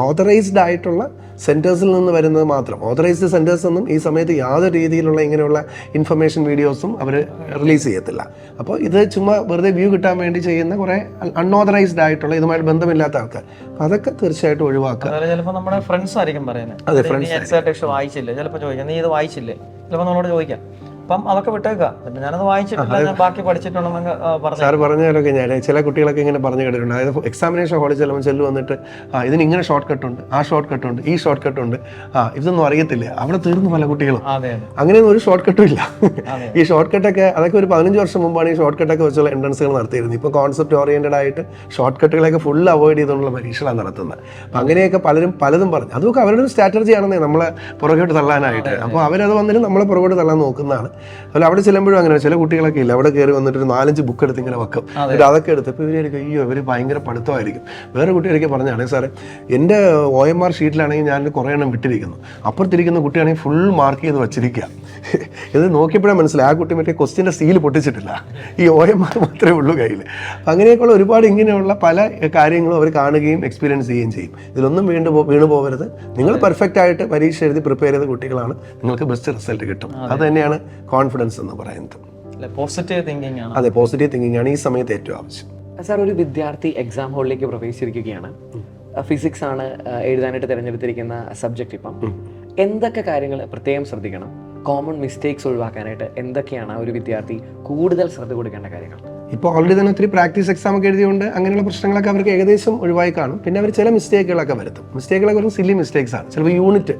ഓതറൈസ്ഡ് ആയിട്ടുള്ള സെൻറ്റേഴ്സിൽ നിന്ന് വരുന്നത് മാത്രം. ഓതറൈസ്ഡ് സെൻറ്റേഴ്സ് ഒന്നും ഈ സമയത്ത് യാതൊരു രീതിയിലുള്ള ഇങ്ങനെയുള്ള ഇൻഫർമേഷൻ വീഡിയോസും അവർ റിലീസ് ചെയ്യത്തില്ല. അപ്പോൾ ഇത് ചുമ്മാ വെറുതെ വ്യൂ കിട്ടാൻ വേണ്ടി ചെയ്യുന്ന കുറേ അൺഓതറൈസ്ഡ് ആയിട്ടുള്ള ഇതുമായിട്ട് ബന്ധമില്ലാത്ത ആൾക്കാർ, അപ്പോൾ അതൊക്കെ തീർച്ചയായിട്ടും ഒഴിവാക്കുക. ചിലപ്പോൾ നമ്മുടെ ഫ്രണ്ട്സ് ആയിരിക്കും പറയുന്നത്, അതെ, ഫ്രണ്ട്സ് വായിച്ചില്ലേ, ചിലപ്പോൾ ചോദിക്കാം നീ ഇത് വായിച്ചില്ലേ, ചിലപ്പോൾ നമ്മളോട് ചോദിക്കാം. അപ്പം അതൊക്കെ വിട്ടേക്കുക. ഞാനത് വായിച്ചിട്ടില്ല, ഞാൻ ബാക്കി പഠിച്ചിട്ടുണ്ടെന്ന് പറഞ്ഞു. സാർ പറഞ്ഞാലൊക്കെ ഞാൻ ചില കുട്ടികളൊക്കെ ഇങ്ങനെ പറഞ്ഞു കേട്ടിട്ടുണ്ട്. അതായത് എക്സാമിനേഷൻ ഹാളിൽ ചെല്ലുമ്പോൾ വന്നിട്ട് ഇതിന് ഇങ്ങനെ ഷോർട്ട് കട്ടുണ്ട്, ആ ഷോർട്ട് കട്ടുണ്ട്, ഈ ഷോർട്ട് കട്ടുണ്ട്, ഇതൊന്നും അറിയത്തില്ല. അവിടെ തീർന്നു പല കുട്ടികളും. അങ്ങനെയൊന്നും ഒരു ഷോർട്ട് കട്ടും ഇല്ല. ഈ ഷോർട്ട് കട്ടൊക്കെ അതൊക്കെ ഒരു 15 വർഷം മുമ്പാണ് ഈ ഷോർട്ട് കട്ടൊക്കെ വെച്ചുള്ള എൻട്രൻസുകൾ നടത്തിയിരുന്നത്. ഇപ്പോൾ കോൺസെപ്റ്റ് ഓറിയന്റഡ് ആയിട്ട് ഷോർട്ട് കട്ടുകളൊക്കെ ഫുൾ അവോയ്ഡ് ചെയ്തുകൊണ്ടുള്ള പരീക്ഷകളാണ് നടത്തുന്നത്. അപ്പം അങ്ങനെയൊക്കെ പലതും പറഞ്ഞു. അതൊക്കെ അവരുടെ ഒരു സ്ട്രാറ്റജി ആണെന്നേ നമ്മളെ പുറകോട്ട് തള്ളാനായിട്ട്. അപ്പോൾ അവരത് വന്നിട്ട് നമ്മളെ പുറകോട്ട് തള്ളാൻ നോക്കുന്നതാണ്. അതുപോലെ അവിടെ ചെല്ലുമ്പോഴും അങ്ങനെ ചില കുട്ടികളൊക്കെ ഇല്ല, അവിടെ കയറി വന്നിട്ട് ഒരു 4-5 ബുക്ക് എടുത്ത് ഇങ്ങനെ വെക്കും. എന്നിട്ട് അതൊക്കെ എടുത്ത് ഇപ്പോൾ ഇവരൊക്കെ ഇവർ ഭയങ്കര പഠിത്തമായിരിക്കും. വേറെ കുട്ടികളൊക്കെ പറഞ്ഞാണ് സാറേ എൻ്റെ OMR ഷീറ്റിലാണെങ്കിൽ ഞാൻ കുറേ എണ്ണം വിട്ടിരിക്കുന്നു, അപ്പുറത്തിരിക്കുന്ന കുട്ടിയാണെങ്കിൽ ഫുൾ മാർക്ക് ചെയ്ത് വച്ചിരിക്കുക. ഇത് നോക്കിയപ്പോഴാണ് മനസ്സിലായി ആ കുട്ടി മറ്റേ ക്വസ്റ്റ്യൻ്റെ സീൽ പൊട്ടിച്ചിട്ടില്ല, ഈ OMR മാത്രമേ ഉള്ളൂ കയ്യിൽ. അപ്പം അങ്ങനെയൊക്കെയുള്ള ഒരുപാട് ഇങ്ങനെയുള്ള പല കാര്യങ്ങളും അവർ കാണുകയും എക്സ്പീരിയൻസ് ചെയ്യുകയും ചെയ്യും. ഇതിലൊന്നും വീണു പോകരുത്. നിങ്ങൾ പെർഫെക്റ്റ് ആയിട്ട് പരീക്ഷ എഴുതി പ്രിപ്പയർ ചെയ്ത കുട്ടികളാണ്, നിങ്ങൾക്ക് ബെസ്റ്റ് റിസൾട്ട് കിട്ടും. അത് തന്നെയാണ് കോൺഫിഡൻസ് എന്ന് പറയുന്നത്. പോസിറ്റീവ് തിങ്കിങ് ആണ്. അതെ, പോസിറ്റീവ് തിങ്കിങ് ആണ് ഈ സമയത്ത് ഏറ്റവും ആവശ്യം. സാർ, ഒരു വിദ്യാർത്ഥി എക്സാം ഹാളിലേക്ക് പ്രവേശിച്ചിരിക്കുകയാണ്. ഫിസിക്സ് ആണ് എഴുതാനായിട്ട് തിരഞ്ഞെടുത്തിരിക്കുന്ന സബ്ജക്റ്റ്. ഇപ്പം എന്തൊക്കെ കാര്യങ്ങൾ പ്രത്യേകം ശ്രദ്ധിക്കണം? കോമൺ മിസ്റ്റേക്സ് ഒഴിവാക്കാനായിട്ട് എന്തൊക്കെയാണ് ഒരു വിദ്യാർത്ഥി കൂടുതൽ ശ്രദ്ധ കൊടുക്കേണ്ട കാര്യങ്ങൾ? ഇപ്പോൾ ഓൾറെഡി തന്നെ ഒത്തിരി പ്രാക്ടീസ് എക്സാം ഒക്കെ എഴുതിയുകൊണ്ട് അങ്ങനെയുള്ള പ്രശ്നങ്ങളൊക്കെ അവർക്ക് ഏകദേശം ഒഴിവായി കാണും. പിന്നെ അവർ ചില മിസ്റ്റേക്കുകളൊക്കെ വരുത്തും. മിസ്റ്റേക്കുകളൊക്കെ ഒരു സില്ലി മിസ്റ്റേക്സ് ആണ്. ചിലപ്പോൾ യൂണിറ്റ്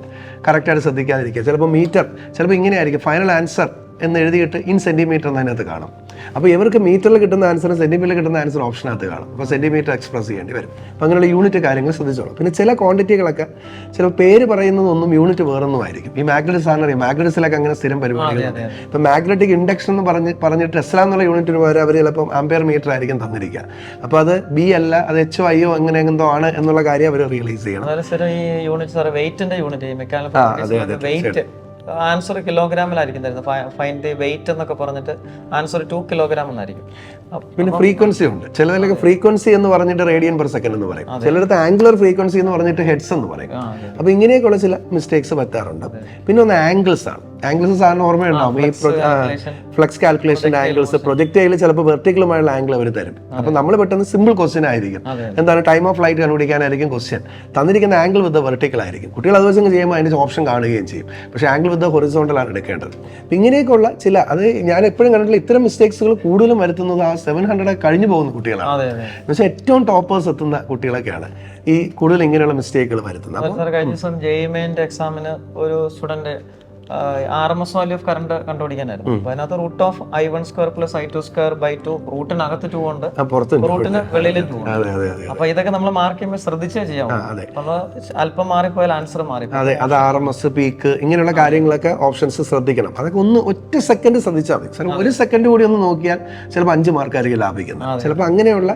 കറക്റ്റായിട്ട് ശ്രദ്ധിക്കാതിരിക്കുക, ചിലപ്പോൾ മീറ്റർ, ചിലപ്പോൾ ഇങ്ങനെയായിരിക്കും ഫൈനൽ ആൻസർ എന്ന് എഴുതിയിട്ട് ഇൻ സെൻറ്റിമീറ്റർ എന്നതിനകത്ത് കാണും. അപ്പോൾ ഇവർക്ക് മീറ്ററിൽ കിട്ടുന്ന ആൻസറും സെൻറ്റിമീറ്ററിൽ കിട്ടുന്ന ആൻസർ ഓപ്ഷനകത്ത് കാണും. അപ്പോൾ സെൻറ്റിമീറ്റർ എക്സ്പ്രസ് ചെയ്യേണ്ടി വരും. അപ്പോൾ അങ്ങനെയുള്ള യൂണിറ്റ് കാര്യങ്ങൾ ശ്രദ്ധിച്ചോളാം. പിന്നെ ചില ക്വാണ്ടിറ്റികളൊക്കെ ചില പേര് പറയുന്നതൊന്നും യൂണിറ്റ് വേറൊന്നും ആയിരിക്കും. ഈ മാഗ്നറ്റിക് സാറിന് അറിയാം, മാഗ്നറ്റിക്സിലൊക്കെ അങ്ങനെ സ്ഥിരം പരിപാടികളുണ്ട്. ഇപ്പോൾ മാഗ്നറ്റിക് ഇൻഡക്ഷൻ എന്ന് പറഞ്ഞിട്ട് ടെസ്ല എന്നുള്ള യൂണിറ്റിന് പകരം അവർ ചിലപ്പം ആംപിയർ മീറ്റർ ആയിരിക്കും തന്നിരിക്കുക. അപ്പോൾ അത് ബി അല്ല, അത് എച്ച് ഐയോ അങ്ങനെ എന്തോ ആണ് എന്നുള്ള കാര്യം അവർ റിയലൈസ് ചെയ്യണം. ഈ യൂണിറ്റ് വെയിറ്റിന്റെ യൂണിറ്റ് മെക്കാനിക്കൽ വെയിറ്റ് ആൻസർ കിലോഗ്രാമിലായിരിക്കും തരുന്നത്. ഫൈൻഡ് ദി വെയിറ്റ് എന്നൊക്കെ പറഞ്ഞിട്ട് ആൻസർ 2 കിലോഗ്രാം എന്നായിരിക്കും. പിന്നെ ഫ്രീക്വൻസി ഉണ്ട്. ചിലതിലൊക്കെ ഫ്രീക്വൻസി എന്ന് പറഞ്ഞിട്ട് റേഡിയൻ പെർ സെക്കൻഡ് എന്ന് പറയും, ചിലടത്ത് ആംഗുലർ ഫ്രീക്വൻസി എന്ന് പറഞ്ഞിട്ട് ഹെഡ്സ് എന്ന് പറയും. അപ്പോൾ ഇങ്ങനെയൊക്കെയുള്ള ചില മിസ്റ്റേക്സ് പറ്റാറുണ്ട്. പിന്നെ ഒന്ന് ആംഗിൾസ് ആണ്. ആംഗിൾസ് സാറിന് ഓർമ്മയുണ്ടാവും, ഈ ഫ്ലക്സ് കാൽക്കുലേഷൻ്റെ ആംഗിൾസ് പ്രൊജക്ടൈൽ ചിലപ്പോൾ വെർട്ടിക്കലുമായുള്ള ആംഗിൾ അവർ തരും. അപ്പോൾ നമ്മൾ പെട്ടെന്ന് സിമ്പിൾ ക്വസ്റ്റ്യൻ ആയിരിക്കും, എന്താണ് ടൈം ഓഫ് ഫ്ലൈറ്റ് കണ്ടുപിടിക്കാനായിരിക്കും ക്വസ്റ്റ്യൻ തന്നിരിക്കുന്ന ആംഗിൾ വിത്ത് വെർട്ടിക്കൽ ആയിരിക്കും. കുട്ടികൾ അത് വെച്ച് ചെയ്യുമ്പോൾ അതിൻ്റെ ഓപ്ഷൻ കാണുകയും ചെയ്യും. പക്ഷേ ആംഗിൾ വിത്ത് ഹൊറിസോണ്ടലാണ് എടുക്കേണ്ടത്. അപ്പം ഇങ്ങനെയൊക്കെയുള്ള ചില, അത് ഞാൻ എപ്പോഴും കണ്ടിട്ടുള്ള ഇത്തരം മിസ്റ്റേക്സുകൾ കൂടുതലും വരുത്തുന്നത് ആ 700 കഴിഞ്ഞു പോകുന്ന കുട്ടികളാണ്. എന്നുവെച്ചാൽ ഏറ്റവും ടോപ്പേഴ്സ് എത്തുന്ന കുട്ടികളൊക്കെയാണ് ഈ കൂടുതൽ ഇങ്ങനെയുള്ള മിസ്റ്റേക്കുകൾ വരുത്തുന്നത്. കഴിഞ്ഞ ദിവസം JEE എക്സാമിന് ഒരു student RMS value of current കണ്ടുപിടിക്കാനായിരുന്നു. അപ്പൊ അതിനകത്ത് റൂട്ട് ഓഫ് I1² + I2² / 2 റൂട്ടിനകത്ത് 2 ഉണ്ട്, റൂട്ടിന് വെളിയിൽ 2 ഉണ്ട്. അപ്പൊ ഇതൊക്കെ നമ്മൾ മാർക്ക് ചെയ്യുമ്പോൾ ശ്രദ്ധിച്ചേ ചെയ്യാം. അപ്പൊ അല്പം മാറിപ്പോയാൽ ആൻസർ മാറി. അതെ, അത് RMS പീക്ക് ഇങ്ങനെയുള്ള കാര്യങ്ങളൊക്കെ ഓപ്ഷൻസ് ശ്രദ്ധിക്കണം. അതൊക്കെ ഒന്ന് ഒറ്റ സെക്കൻഡ് ശ്രദ്ധിച്ചാൽ മതി. ചിലപ്പോൾ 1 സെക്കൻഡ് കൂടി ഒന്ന് നോക്കിയാൽ ചിലപ്പോൾ 5 മാർക്കായിരിക്കും ലാഭിക്കുന്നത്. ചിലപ്പോൾ അങ്ങനെയുള്ള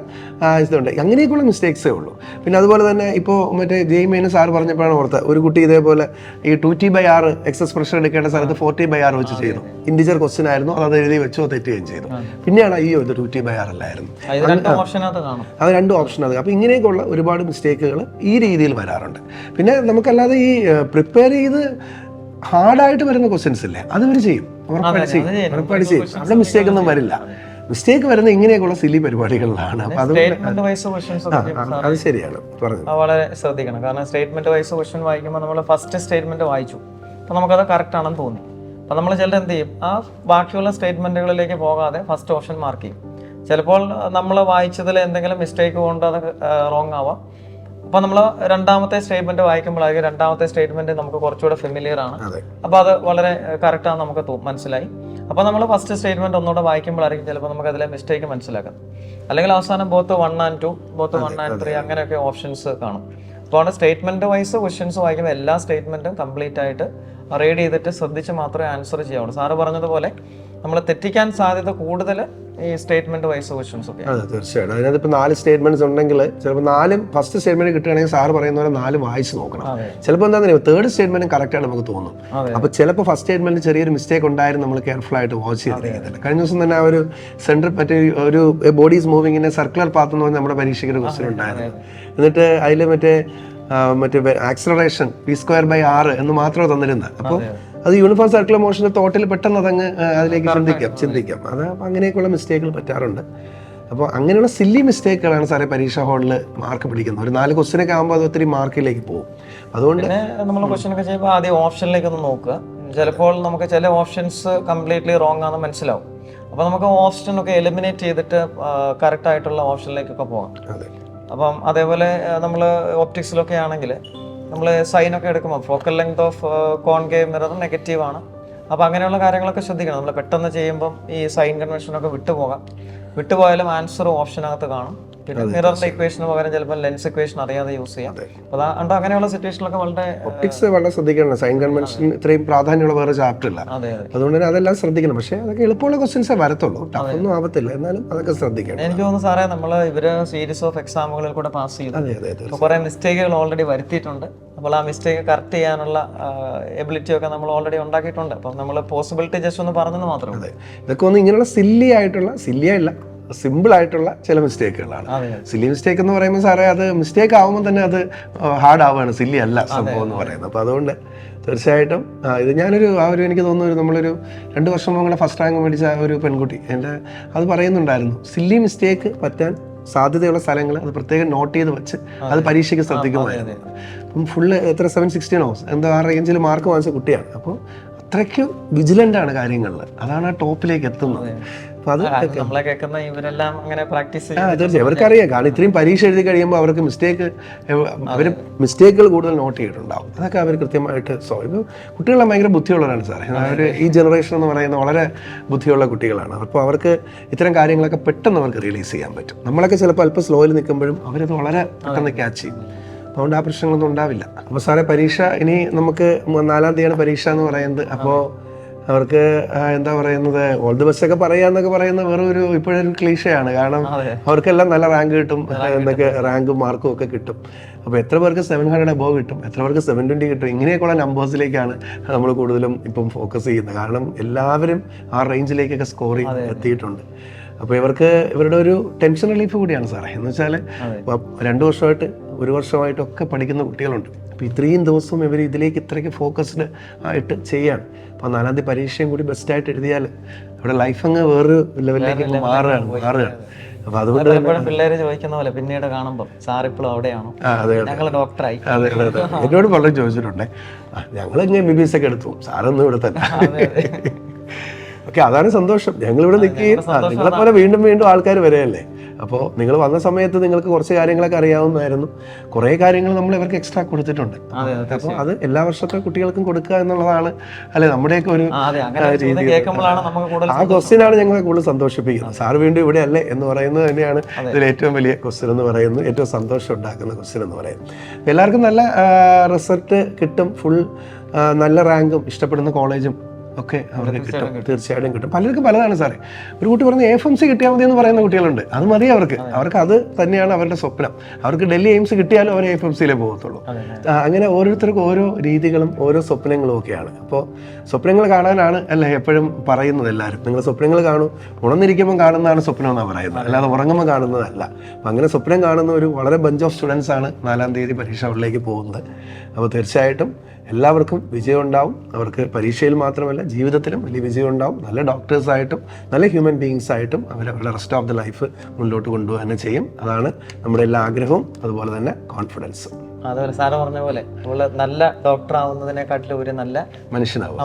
ഇതുണ്ട്. അങ്ങനെയൊക്കെയുള്ള മിസ്റ്റേക്സേ ഉള്ളൂ. പിന്നെ അതുപോലെ തന്നെ ഇപ്പോൾ മറ്റേ JEE സാർ പറഞ്ഞപ്പോഴാണ് ഓർത്ത, ഒരു കുട്ടി ഇതേപോലെ ഈ 2T/R എക്സസ് എടുക്കേണ്ട സ്ഥലത്ത് 4T/R വെച്ച് ചെയ്തു. ഇൻഡിജർ ക്വസ്റ്റ്യൻ ആയിരുന്നു, അത് എഴുതി വെച്ചോ തെറ്റുകയും ചെയ്തു. പിന്നെയാണ് അയ്യോ ഇത് 2T/R അല്ലായിരുന്നു. അത് 2 ഓപ്ഷൻ അത്. അപ്പോൾ ഇങ്ങനെയൊക്കെയുള്ള ഒരുപാട് മിസ്റ്റേക്കുകൾ ഈ രീതിയിൽ വരാറുണ്ട്. പിന്നെ നമുക്കല്ലാതെ ഈ പ്രിപ്പയർ ചെയ്ത് ഹാർഡായിട്ട് വരുന്ന ക്വസ്റ്റ്യൻസ് ഇല്ലേ, അത് ഇവർ ചെയ്യും, ഉറപ്പായിട്ട് ചെയ്യും. അവിടെ മിസ്റ്റേക്ക് ഒന്നും വരില്ല. മിസ്റ്റേക്ക് വരുന്ന ഇങ്ങനെയൊക്കെയുള്ള സില്ലി പരിപാടികളിലാണ്. അപ്പോൾ അത് ശരിയാണ് പറഞ്ഞത്. വളരെ ശ്രദ്ധിക്കണം. കാരണം സ്റ്റേറ്റ്മെന്റ് വൈസ് ക്വസ്റ്റ്യൻ വായിക്കുമ്പോൾ നമ്മൾ ഫസ്റ്റ് സ്റ്റേറ്റ്മെന്റ് വായിച്ചു, അപ്പോൾ നമുക്കത് കറക്റ്റ് ആണെന്ന് തോന്നി. അപ്പോൾ നമ്മൾ ചിലർ എന്ത് ചെയ്യും, ആ ബാക്കിയുള്ള സ്റ്റേറ്റ്മെന്റുകളിലേക്ക് പോകാതെ ഫസ്റ്റ് ഓപ്ഷൻ മാർക്ക് ചെയ്യും. ചിലപ്പോൾ നമ്മൾ വായിച്ചതിൽ എന്തെങ്കിലും മിസ്റ്റേക്ക് കൊണ്ട് അത് റോങ് ആവാം. അപ്പോൾ നമ്മൾ രണ്ടാമത്തെ സ്റ്റേറ്റ്മെന്റ് വായിക്കുമ്പോഴായിരിക്കും രണ്ടാമത്തെ സ്റ്റേറ്റ്മെന്റ് നമുക്ക് കുറച്ചുകൂടെ ഫെമിലിയർ ആണ്, അപ്പോൾ അത് വളരെ കറക്റ്റാണെന്ന് നമുക്ക് മനസ്സിലായി. അപ്പോൾ നമ്മൾ ഫസ്റ്റ് സ്റ്റേറ്റ്മെന്റ് ഒന്നുകൂടെ വായിക്കുമ്പോഴായിരിക്കും ചിലപ്പോൾ നമുക്ക് അതിലെ മിസ്റ്റേക്ക് മനസ്സിലാക്കാം. അല്ലെങ്കിൽ അവസാനം ബോത്ത് 1 and 2, ബോത്ത് 1 and 3 അങ്ങനെയൊക്കെ ഓപ്ഷൻസ് കാണും. അപ്പോൾ സ്റ്റേറ്റ്മെന്റ് വൈസ് ക്വസ്റ്റ്യൻസ് വായിക്കുമ്പോൾ എല്ലാ സ്റ്റേറ്റ്മെന്റും കംപ്ലീറ്റ് ആയിട്ട് റീഡ് ചെയ്തിട്ട് ശ്രദ്ധിച്ച് മാത്രമേ ആൻസർ ചെയ്യാവുള്ളൂ. സാറ് പറഞ്ഞതുപോലെ നമ്മൾ തെറ്റിക്കാൻ സാധ്യത കൂടുതൽ ഈ സ്റ്റേറ്റ്മെന്റ് വൈസ് ക്വസ്റ്റ്യൻസ് ഒക്കെ. അതെ, തീർച്ചയായിട്ടും. അതിനകത്ത് ഇപ്പോൾ 4 സ്റ്റേറ്റ്മെന്റ്സ് ഉണ്ടെങ്കിൽ ചിലപ്പോൾ 4 ഫസ്റ്റ് സ്റ്റേറ്റ്മെന്റ് കിട്ടുകയാണെങ്കിൽ സാറ് പറയുന്ന പോലെ 4 വായിച്ച് നോക്കണം. ചിലപ്പോൾ എന്താണെന്ന് അറിയാം, 3rd സ്റ്റേറ്റ്മെന്റും കറക്റ്റായിട്ട് നമുക്ക് തോന്നും. അപ്പോൾ ചിലപ്പോൾ ഫസ്റ്റ് സ്റ്റേറ്റ്മെന്റ് ചെറിയൊരു മിസ്റ്റേക്ക് ഉണ്ടായിരുന്നു, നമ്മൾ കെയർഫുൾ ആയിട്ട് വാച്ച് ചെയ്തിരിക്കുന്നില്ല. കഴിഞ്ഞ ദിവസം തന്നെ ആ ഒരു സെൻട്രൽ മറ്റേ ഒരു bodies moving in A circular path എന്ന് പറഞ്ഞാൽ നമ്മുടെ പരീക്ഷയ്ക്ക് ഒരു ക്വസ്റ്റ്യൻ ഉണ്ടായിരുന്നു. എന്നിട്ട് അതിൽ മറ്റേ ആക്സലറേഷൻ p²/r എന്ന് മാത്രമേ തന്നിരുന്നത്. അപ്പോൾ അത് യൂണിഫോം സർക്കുലർ മോഷൻ്റെ തോട്ടിൽ പെട്ടെന്ന് അതങ്ങ് അതിലേക്ക് ചിന്തിക്കാം. അത് അങ്ങനെയൊക്കെയുള്ള മിസ്റ്റേക്കുകൾ പറ്റാറുണ്ട്. അപ്പോൾ അങ്ങനെയുള്ള സില്ലി മിസ്റ്റേക്കുകളാണ് സാറേ പരീക്ഷാ ഹാളിൽ മാർക്ക് പിടിക്കുന്നത്. ഒരു 4 ക്വസ്റ്റ്യനൊക്കെ ആകുമ്പോൾ അത് ഒത്തിരി മാർക്കിലേക്ക് പോകും. അതുകൊണ്ട് നമ്മൾ ക്വസ്റ്റ്യൻ ഒക്കെ ചെയ്യുമ്പോൾ ആദ്യം ഓപ്ഷനിലേക്ക് ഒന്ന് നോക്കുക. ചിലപ്പോൾ നമുക്ക് ചില ഓപ്ഷൻസ് കംപ്ലീറ്റ്ലി റോങ് ആണെന്ന് മനസ്സിലാവും. അപ്പോൾ നമുക്ക് ഓപ്ഷനൊക്കെ എലിമിനേറ്റ് ചെയ്തിട്ട് കറക്റ്റ് ആയിട്ടുള്ള ഓപ്ഷനിലേക്കൊക്കെ പോകാം. അപ്പം അതേപോലെ നമ്മൾ ഓപ്റ്റിക്സിലൊക്കെ ആണെങ്കിൽ നമ്മൾ സൈനൊക്കെ എടുക്കുമ്പോൾ focal length of concave mirror negative ആണ്. അപ്പോൾ അങ്ങനെയുള്ള കാര്യങ്ങളൊക്കെ ശ്രദ്ധിക്കണം. നമ്മൾ പെട്ടെന്ന് ചെയ്യുമ്പം ഈ സൈൻ കൺവെൻഷനൊക്കെ വിട്ടുപോയാലും ആൻസർ ഓപ്ഷനകത്ത് കാണും. പിന്നെ മിററിന്റെ ഇക്വേഷന് പകരം ചിലപ്പോൾ ലെൻസ് ഇക്വേഷൻ അറിയാതെ യൂസ് ചെയ്യാം. അപ്പോൾ അങ്ങനെയുള്ള സിറ്റുവേഷനിലൊക്കെ വളരെ ഒപ്റ്റിക്സ് വളരെ ശ്രദ്ധിക്കണം. സൈൻ കൺവെൻഷൻ ഇത്രയും പ്രാധാന്യമുള്ള വേറെ ചാപ്റ്റർ ഇല്ല, അതുകൊണ്ട് തന്നെ അതെല്ലാം ശ്രദ്ധിക്കണം. പക്ഷേ അതൊക്കെ എളുപ്പമുള്ള ക്വസ്റ്റ്യൻസേ വരത്തുള്ളൂ, ടഫൊന്നും ആവത്തില്ല. എന്നാലും അതൊക്കെ ശ്രദ്ധിക്കണം. എനിക്ക് തോന്നുന്നു സാറേ, നമ്മൾ ഇവര് സീരീസ് ഓഫ് എക്സാമുകളിൽ കൂടെ പാസ് ചെയ്തു കുറെ മിസ്റ്റേക്കുകൾ ഓൾറെഡി വരുത്തിയിട്ടുണ്ട്. അപ്പോൾ ആ മിസ്റ്റേക്ക് കറക്റ്റ് ചെയ്യാനുള്ള എബിലിറ്റി ഒക്കെ നമ്മൾ ഓൾറെഡി ഉണ്ടാക്കിയിട്ടുണ്ട്. അപ്പം നമ്മൾ പോസിബിലിറ്റി ജസ്റ്റ് ഒന്ന് പറഞ്ഞത് മാത്രമേ. ഇതൊക്കെ ഒന്ന് ഇങ്ങനെയുള്ള സില്ലിയല്ല സിമ്പിൾ ആയിട്ടുള്ള ചില മിസ്റ്റേക്കുകളാണ്. സില്ലി മിസ്റ്റേക്ക് എന്ന് പറയുമ്പോൾ സാറേ, അത് മിസ്റ്റേക്ക് ആവുമ്പോൾ തന്നെ അത് ഹാർഡ് ആവുകയാണ്, സില്ലി അല്ല സംഭവം എന്ന് പറയുന്നത്. അപ്പോൾ അതുകൊണ്ട് തീർച്ചയായിട്ടും ഇത് ഞാനൊരു എനിക്ക് തോന്നുന്നു നമ്മളൊരു 2 വർഷം മുമ്പ് ഫസ്റ്റ് റാങ്ക് മേടിച്ച ഒരു പെൺകുട്ടി അത് പറയുന്നുണ്ടായിരുന്നു, സില്ലി മിസ്റ്റേക്ക് പറ്റാൻ സാധ്യതയുള്ള സ്ഥലങ്ങൾ അത് പ്രത്യേകം നോട്ട് ചെയ്ത് വെച്ച് അത് പരീക്ഷയ്ക്ക് ശ്രദ്ധിക്കുമായിരുന്നു. അപ്പം ഫുള്ള് 716 എന്തോ ആ റേഞ്ചിൽ മാർക്ക് വാങ്ങിച്ച കുട്ടിയാണ്. അപ്പോൾ അത്രയ്ക്ക് വിജിലൻ്റ് ആണ് കാര്യങ്ങളിൽ. അതാണ് ആ ടോപ്പിലേക്ക് എത്തുന്നത്. അപ്പോൾ അത് നമ്മളെ കേൾക്കുന്ന ഇവരെല്ലാം അങ്ങനെ പ്രാക്ടീസ് തീർച്ചയായും അവർക്കറിയാം. കാരണം ഇത്രയും പരീക്ഷ എഴുതി കഴിയുമ്പോൾ അവർക്ക് അവർ മിസ്റ്റേക്കുകൾ കൂടുതൽ നോട്ട് ചെയ്തിട്ടുണ്ടാവും. അതൊക്കെ അവർ കൃത്യമായിട്ട് ഇപ്പോൾ കുട്ടികളെ ഭയങ്കര ബുദ്ധിയുള്ളവരാണ് സാറേ. അവർ ഈ ജനറേഷൻ എന്ന് പറയുന്ന വളരെ ബുദ്ധിയുള്ള കുട്ടികളാണ്. അപ്പോൾ അവർക്ക് ഇത്തരം കാര്യങ്ങളൊക്കെ പെട്ടെന്ന് അവർക്ക് റിലീസ് ചെയ്യാൻ പറ്റും. നമ്മളൊക്കെ ചിലപ്പോൾ അല്പം സ്ലോയിൽ നിൽക്കുമ്പോഴും അവരത് വളരെ പെട്ടെന്ന് ക്യാച്ച് ചെയ്യും. അതുകൊണ്ട് ആ പ്രശ്നങ്ങളൊന്നും ഉണ്ടാവില്ല. അപ്പോൾ സാറേ പരീക്ഷ ഇനി നമുക്ക് 4-ാം തീയതിയാണ് പരീക്ഷ എന്ന് പറയുന്നത്. അപ്പോൾ അവർക്ക് എന്താ പറയുന്നത്, ഓൾ ദി ബെസ്റ്റ് ഒക്കെ പറയാന്നൊക്കെ പറയുന്നത് വെറും ഒരു ഇപ്പോഴൊരു ക്ലീഷയാണ്. കാരണം അവർക്കെല്ലാം നല്ല റാങ്ക് കിട്ടും, എന്തൊക്കെ റാങ്കും മാർക്കും ഒക്കെ കിട്ടും. അപ്പോൾ എത്ര പേർക്ക് 700 above കിട്ടും, എത്ര പേർക്ക് 720 കിട്ടും, ഇങ്ങനെയൊക്കെയുള്ള നമ്പേഴ്സിലേക്കാണ് നമ്മൾ കൂടുതലും ഇപ്പം ഫോക്കസ് ചെയ്യുന്നത്. കാരണം എല്ലാവരും ആ റേഞ്ചിലേക്കൊക്കെ സ്കോർ ചെയ്ത് എത്തിയിട്ടുണ്ട്. അപ്പോൾ ഇവരുടെ ഒരു ടെൻഷൻ റിലീഫ് കൂടിയാണ് സാറേ. എന്ന് വെച്ചാൽ 2 വർഷമായിട്ട് 1 വർഷമായിട്ടൊക്കെ പഠിക്കുന്ന കുട്ടികളുണ്ട്. അപ്പോൾ ഇത്രയും ദിവസം ഇവർ ഇതിലേക്ക് ഇത്രയ്ക്ക് ഫോക്കസ്ഡ് ആയിട്ട് ചെയ്യാണ്. അപ്പോൾ 4-ാം തീയതി പരീക്ഷയും കൂടി ബെസ്റ്റായിട്ട് എഴുതിയാൽ ഇവിടെ ലൈഫ് അങ്ങ് വേറൊരു ലെവലിലേക്ക് മാറുകയാണ്. അപ്പോൾ അതുകൊണ്ട് പിള്ളേര് ചോദിക്കുന്ന പോലെ പിന്നീട് കാണുമ്പോൾ സാർ ഇപ്പോഴും അവിടെയാണോ, ഞങ്ങൾ ഡോക്ടറായി. അതെ എന്നോട് പലരും ചോദിച്ചിട്ടുണ്ടേ, ഞങ്ങൾ ഇങ്ങനെ MBBS ഒക്കെ എടുത്തു, സാറൊന്നും ഇവിടെ തന്നെ. ഓക്കെ, അതാണ് സന്തോഷം. ഞങ്ങളിവിടെ നിൽക്കുകയും നിങ്ങളെപ്പോലെ വീണ്ടും വീണ്ടും ആൾക്കാർ വരെയല്ലേ. അപ്പോൾ നിങ്ങൾ വന്ന സമയത്ത് നിങ്ങൾക്ക് കുറച്ച് കാര്യങ്ങളൊക്കെ അറിയാവുന്നതായിരുന്നു. കുറേ കാര്യങ്ങൾ നമ്മൾ ഇവർക്ക് എക്സ്ട്രാ കൊടുത്തിട്ടുണ്ട്. അപ്പോൾ അത് എല്ലാ വർഷത്തെ കുട്ടികൾക്കും കൊടുക്കുക എന്നുള്ളതാണ് അല്ലെ നമ്മുടെയൊക്കെ ഒരു രീതി. ആ ക്വസ്റ്റ്യനാണ് ഞങ്ങളെ കൂടുതൽ സന്തോഷിപ്പിക്കുന്നത്. സാർ വീണ്ടും ഇവിടെ അല്ലേ എന്ന് പറയുന്നത് തന്നെയാണ് ഇതിൽ ഏറ്റവും വലിയ ക്വസ്റ്റ്യൻ എന്ന് പറയുന്നത്, ഏറ്റവും സന്തോഷം ഉണ്ടാക്കുന്ന ക്വസ്റ്റ്യൻ എന്ന് പറയുന്നത്. എല്ലാവർക്കും നല്ല റിസൾട്ട് കിട്ടും, ഫുൾ നല്ല റാങ്കും ഇഷ്ടപ്പെടുന്ന കോളേജും ഒക്കെ അവർക്ക് കിട്ടും, തീർച്ചയായിട്ടും കിട്ടും. പലർക്കും പലതാണ് സാറേ. ഒരു കുട്ടി പറഞ്ഞ് FMC കിട്ടിയാൽ മതി എന്ന് പറയുന്ന കുട്ടികളുണ്ട്. അത് മതി അവർക്ക് അത് തന്നെയാണ് അവരുടെ സ്വപ്നം. അവർക്ക് ഡൽഹി എയിംസ് കിട്ടിയാലും അവർ FMCയിലേ പോകത്തുള്ളൂ. അങ്ങനെ ഓരോരുത്തർക്കും ഓരോ രീതികളും ഓരോ സ്വപ്നങ്ങളും ഒക്കെയാണ്. അപ്പോൾ സ്വപ്നങ്ങൾ കാണാനാണ് അല്ലേ എപ്പോഴും പറയുന്നത് എല്ലാവരും. നിങ്ങൾ സ്വപ്നങ്ങൾ കാണൂ, ഉണർന്നിരിക്കുമ്പോൾ കാണുന്നതാണ് സ്വപ്നം എന്നാണ് പറയുന്നത്, അല്ലാതെ ഉറങ്ങുമ്പോൾ കാണുന്നതല്ല. അപ്പം അങ്ങനെ സ്വപ്നം കാണുന്ന ഒരു വളരെ ബഞ്ച് ഓഫ് സ്റ്റുഡൻസ് ആണ് 4-ാം തീയതി പരീക്ഷ ഹോളിലേക്ക് പോകുന്നത്. അപ്പോൾ തീർച്ചയായിട്ടും എല്ലാവർക്കും വിജയം ഉണ്ടാവും. അവർക്ക് പരീക്ഷയിൽ മാത്രമല്ല ജീവിതത്തിലും വലിയ വിജയം ഉണ്ടാവും. നല്ല ഡോക്ടേഴ്സായിട്ടും നല്ല ഹ്യൂമൻ ബീയിങ്സ് ആയിട്ടും അവരുടെ റെസ്റ്റ് ഓഫ് ദ ലൈഫ് മുന്നോട്ട് കൊണ്ടുപോകുക തന്നെ ചെയ്യും. അതാണ് നമ്മുടെ എല്ലാ ആഗ്രഹവും, അതുപോലെ തന്നെ കോൺഫിഡൻസ്. അതുപോലെ സാറ് പറഞ്ഞ പോലെ നമ്മൾ നല്ല ഡോക്ടർ ആവുന്നതിനെക്കാട്ടിലും ഒരു നല്ല മനുഷ്യനാവും.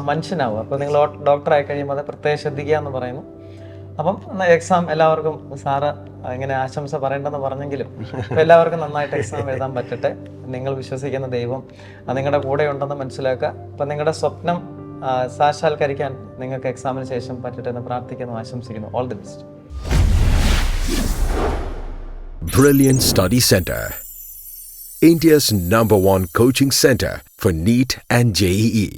അപ്പോൾ നിങ്ങൾ ഡോക്ടർ ആയി കഴിയുമ്പോൾ അത് പ്രത്യേകം ശ്രദ്ധിക്കുക എന്ന് പറയുന്നു. അപ്പം എക്സാം എല്ലാവർക്കും സാറ് ഇങ്ങനെ ആശംസ പറയേണ്ടെന്ന് പറഞ്ഞെങ്കിലും എല്ലാവർക്കും നന്നായിട്ട് എക്സാം എഴുതാൻ പറ്റട്ടെ. നിങ്ങൾ വിശ്വസിക്കുന്ന ദൈവം നിങ്ങളുടെ കൂടെ ഉണ്ടെന്ന് മനസ്സിലാക്കുക. അപ്പം നിങ്ങളുടെ സ്വപ്നം സാക്ഷാത്കരിക്കാൻ നിങ്ങൾക്ക് എക്സാമിന് ശേഷം പറ്റട്ടെ എന്ന് പ്രാർത്ഥിക്കുന്നു, ആശംസിക്കുന്നു. All the best. Brilliant Study Center, India's #1 coaching center for NEET and JEE.